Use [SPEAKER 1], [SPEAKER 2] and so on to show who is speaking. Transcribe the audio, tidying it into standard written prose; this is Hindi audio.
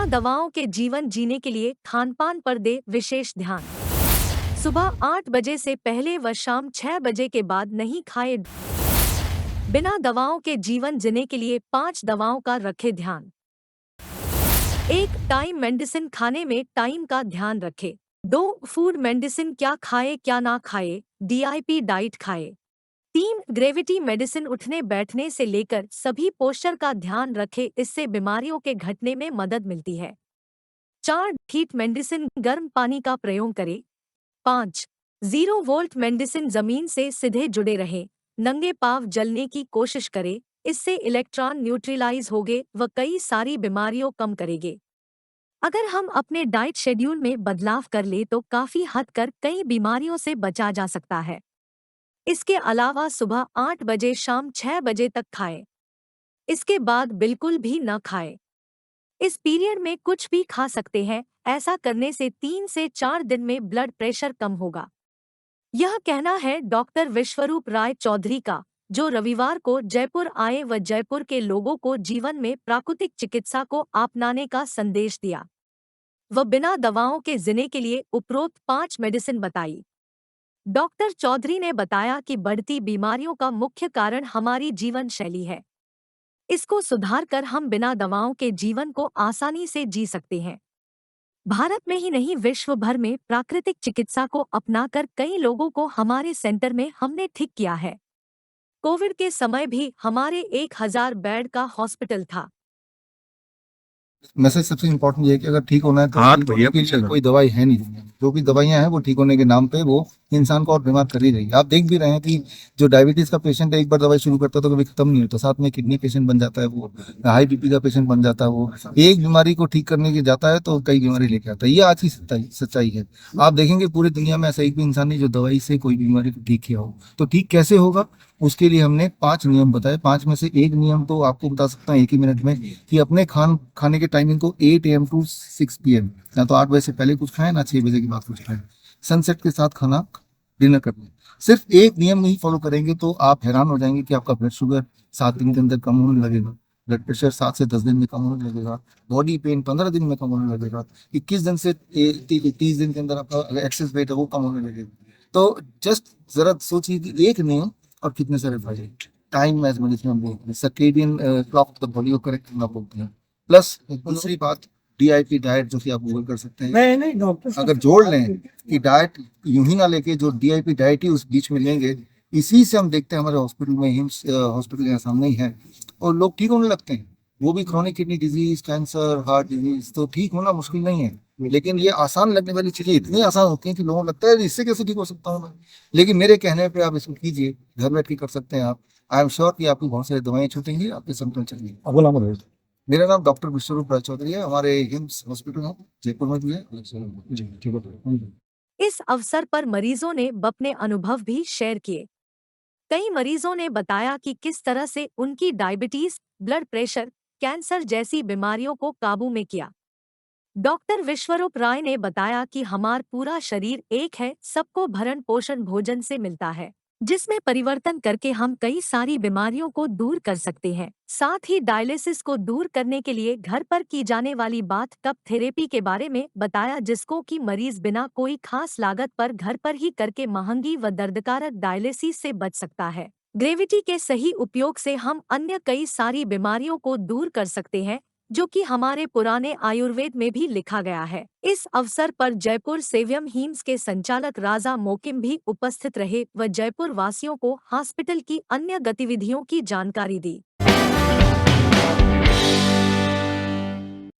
[SPEAKER 1] दवाओं के जीवन जीने के लिए खानपान पर दे विशेष ध्यान। सुबह 8 बजे से पहले व शाम 6 बजे के बाद नहीं खाए। बिना दवाओं के जीवन जीने के लिए 5 दवाओं का रखे ध्यान। 1 टाइम मेडिसिन खाने में टाइम का ध्यान रखें। 2 फूड मेडिसिन क्या खाए क्या ना खाए, डीआईपी डाइट खाए। 3 ग्रेविटी मेडिसिन उठने बैठने से लेकर सभी पोस्चर का ध्यान रखें, इससे बीमारियों के घटने में मदद मिलती है। 4 हीट मेडिसिन गर्म पानी का प्रयोग करें। 5 0 वोल्ट मेडिसिन जमीन से सीधे जुड़े रहें, नंगे पांव जलने की कोशिश करें, इससे इलेक्ट्रॉन न्यूट्रलाइज होगे व कई सारी बीमारियों कम करेंगे। अगर हम अपने डाइट शेड्यूल में बदलाव कर ले तो काफी हद कर कई बीमारियों से बचा जा सकता है। इसके अलावा सुबह 8 बजे शाम 6 बजे तक खाएं। इसके बाद बिल्कुल भी न खाएं। इस पीरियड में कुछ भी खा सकते हैं। ऐसा करने से 3 से 4 दिन में ब्लड प्रेशर कम होगा। यह कहना है डॉक्टर विश्वरूप राय चौधरी का, जो रविवार को जयपुर आए व जयपुर के लोगों को जीवन में प्राकृतिक चिकित्सा को अपनाने का संदेश दिया। वह बिना दवाओं के जीने के लिए उपरोक्त 5 मेडिसिन बताई। डॉक्टर चौधरी ने बताया कि बढ़ती बीमारियों का मुख्य कारण हमारी जीवन शैली है। इसको सुधार कर हम बिना दवाओं के जीवन को आसानी से जी सकते हैं। भारत में ही नहीं विश्व भर में प्राकृतिक चिकित्सा को अपनाकर कई लोगों को हमारे सेंटर में हमने ठीक किया है। कोविड के समय भी हमारे 1000 बेड का हॉस्पिटल था।
[SPEAKER 2] मैसेज सबसे इम्पोर्टेंट ये है कि अगर ठीक होना है तो
[SPEAKER 3] हाँ, तो भैया
[SPEAKER 2] कोई दवाई है नहीं। जो भी दवाइयां हैं वो ठीक होने के नाम पे वो इंसान को और बीमार कर ही रही है। आप देख भी रहे हैं कि जो डायबिटीज का पेशेंट है, एक बार दवाई शुरू करता है तो कभी खत्म नहीं होता। साथ में किडनी पेशेंट बन जाता है, वो हाई बीपी का पेशेंट बन जाता है। वो एक बीमारी को ठीक करने के जाता है तो कई बीमारी लेके आता है। ये आज की सच्चाई है। आप देखेंगे पूरी दुनिया में ऐसा एक भी इंसान नहीं जो दवाई से कोई बीमारी को ठीक किया हो। तो ठीक कैसे होगा, उसके लिए हमने 5 नियम बताए। 5 में से एक नियम तो आपको बता सकता हूँ एक ही मिनट में, कि अपने खाने के टाइमिंग को 8 AM टू 6 PM, ना तो 8 बजे से पहले कुछ खाएं ना 6 बजे के बाद कुछ खाएं। सनसेट के साथ खाना डिनर कर लें। सिर्फ एक नियम नहीं फॉलो करेंगे तो आप हैरान हो जाएंगे कि आपका ब्लड शुगर 7 दिन के अंदर कम होने लगेगा, ब्लड प्रेशर 7 से 10 दिन में कम होने लगेगा, बॉडी पेन 15 दिन में कम होने लगेगा, 21 दिन से 30 दिन के अंदर आपका एक्सेस वेट है वो कम होने लगेगा। तो जस्ट जरा सोचिए कि एक नियम और कितने सारे फायदे। टाइम मैनेजमेंट हम बोलते हैं, circadian clock of the body को करेक्ट करना बोलते हैं। प्लस दूसरी बात डीआईपी डाइट, जो कि आप गूगल कर सकते हैं।
[SPEAKER 3] नहीं डॉक्टर,
[SPEAKER 2] अगर जोड़ लें कि डाइट यूं ही ना लेके जो डीआईपी डाइट ही उस बीच में लेंगे, इसी से हम देखते हैं हमारे हॉस्पिटल में, हिम्स हॉस्पिटल यहाँ सामने ही है, और लोग ठीक होने लगते हैं। वो भी chronic kidney disease, cancer, heart disease, तो ठीक होना मुश्किल नहीं है। लेकिन ये आसान लगने वाली चीजें इतनी आसान होती हैं कि लोगों को लगता है इससे कैसे ठीक हो सकता हूँ मैं। लेकिन मेरे कहने पे आप इसको कीजिए, घर बैठ के कर सकते हैं आप। आई एम श्योर कि आपकी बहुत सारी दवाएं छूटेंगी, आपके सिम्टम चलेंगे। मेरा नाम डॉक्टर विश्वरूप राय चौधरी है। हमारे हिम्स हॉस्पिटल है जयपुर में भी है।
[SPEAKER 1] इस अवसर पर मरीजों ने अपने अनुभव भी शेयर किए। कई मरीजों ने बताया कि किस तरह से उनकी डायबिटीज, ब्लड प्रेशर, कैंसर जैसी बीमारियों को काबू में किया। डॉक्टर विश्वरूप राय ने बताया कि हमारा पूरा शरीर एक है, सबको भरण पोषण भोजन से मिलता है, जिसमें परिवर्तन करके हम कई सारी बीमारियों को दूर कर सकते हैं। साथ ही डायलिसिस को दूर करने के लिए घर पर की जाने वाली बाथ टब थेरेपी के बारे में बताया, जिसको कि मरीज बिना कोई खास लागत पर घर पर ही करके महंगी व दर्दकारक डायलिसिस से बच सकता है। ग्रेविटी के सही उपयोग से हम अन्य कई सारी बीमारियों को दूर कर सकते हैं, जो कि हमारे पुराने आयुर्वेद में भी लिखा गया है। इस अवसर पर जयपुर सेवियम हिम्स के संचालक राजा मोकिम भी उपस्थित रहे व जयपुर वासियों को हॉस्पिटल की अन्य गतिविधियों की जानकारी दी।